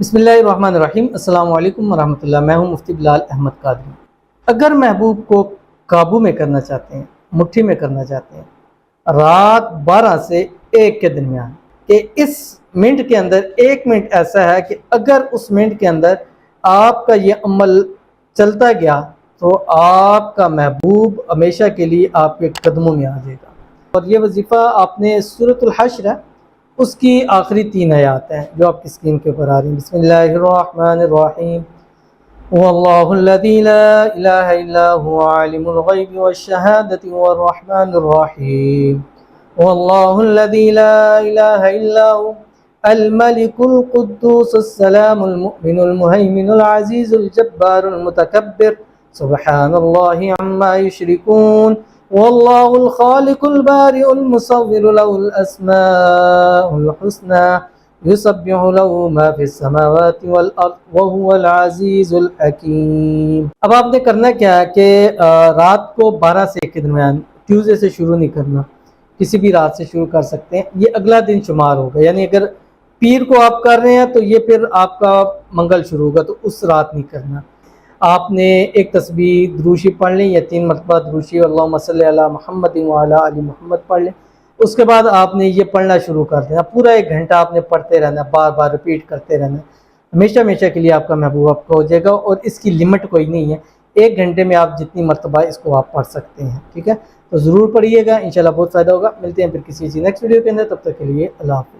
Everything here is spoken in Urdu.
بسم اللہ الرحمن الرحیم۔ السلام علیکم ورحمۃ اللہ۔ میں ہوں مفتی بلال احمد قادری۔ اگر محبوب کو قابو میں کرنا چاہتے ہیں، مٹھی میں کرنا چاہتے ہیں، رات 12 سے 1 کے درمیان، کہ اس منٹ کے اندر 1 منٹ ایسا ہے کہ اگر اس منٹ کے اندر آپ کا یہ عمل چلتا گیا تو آپ کا محبوب ہمیشہ کے لیے آپ کے قدموں میں آ جائے گا۔ اور یہ وظیفہ آپ نے سورۃ الحشر ہے، اس کی آخری 3 آیات ہیں جو آپ کی اسکرین کے اوپر آ رہی ہیں۔ بسم اللہ الرحمن الرحیم۔ واللہ الذی لا الہ الا هو عالم الغیب والشہادۃ والرحمن الرحیم۔ واللہ الذی لا الہ الا هو الملک القدوس السلام المؤمن المہیمن العزیز الجبار المتکبر سبحان اللہ عما یشرکون۔ واللہ الخالق البارئ المصور له الاسماء الحسنى یسبح له ما فی السماوات والارض وهو العزیز الحکیم۔ اب آپ نے کرنا کیا ہے کہ رات کو 12 سے 1 کے درمیان، ٹیوزڈے سے شروع نہیں کرنا، کسی بھی رات سے شروع کر سکتے ہیں۔ یہ اگلا دن شمار ہوگا، یعنی اگر پیر کو آپ کر رہے ہیں تو یہ پھر آپ کا منگل شروع ہوگا، تو اس رات نہیں کرنا۔ آپ نے ایک تسبیح دروشی پڑھ لیں یا 3 مرتبہ دروشی اللہم صلی علی محمد وعلی آل محمد پڑھ لیں۔ اس کے بعد آپ نے یہ پڑھنا شروع کر دینا، پورا 1 گھنٹہ آپ نے پڑھتے رہنا، بار بار ریپیٹ کرتے رہنا، ہمیشہ کے لیے آپ کا محبوب آپ کا ہو جائے گا۔ اور اس کی لمٹ کوئی نہیں ہے، 1 گھنٹے میں آپ جتنی مرتبہ اس کو آپ پڑھ سکتے ہیں، ٹھیک ہے؟ تو ضرور پڑھیے گا، انشاءاللہ بہت فائدہ ہوگا۔ ملتے ہیں پھر کسی نیکسٹ ویڈیو کے اندر، تب تک کے لیے اللہ حافظ۔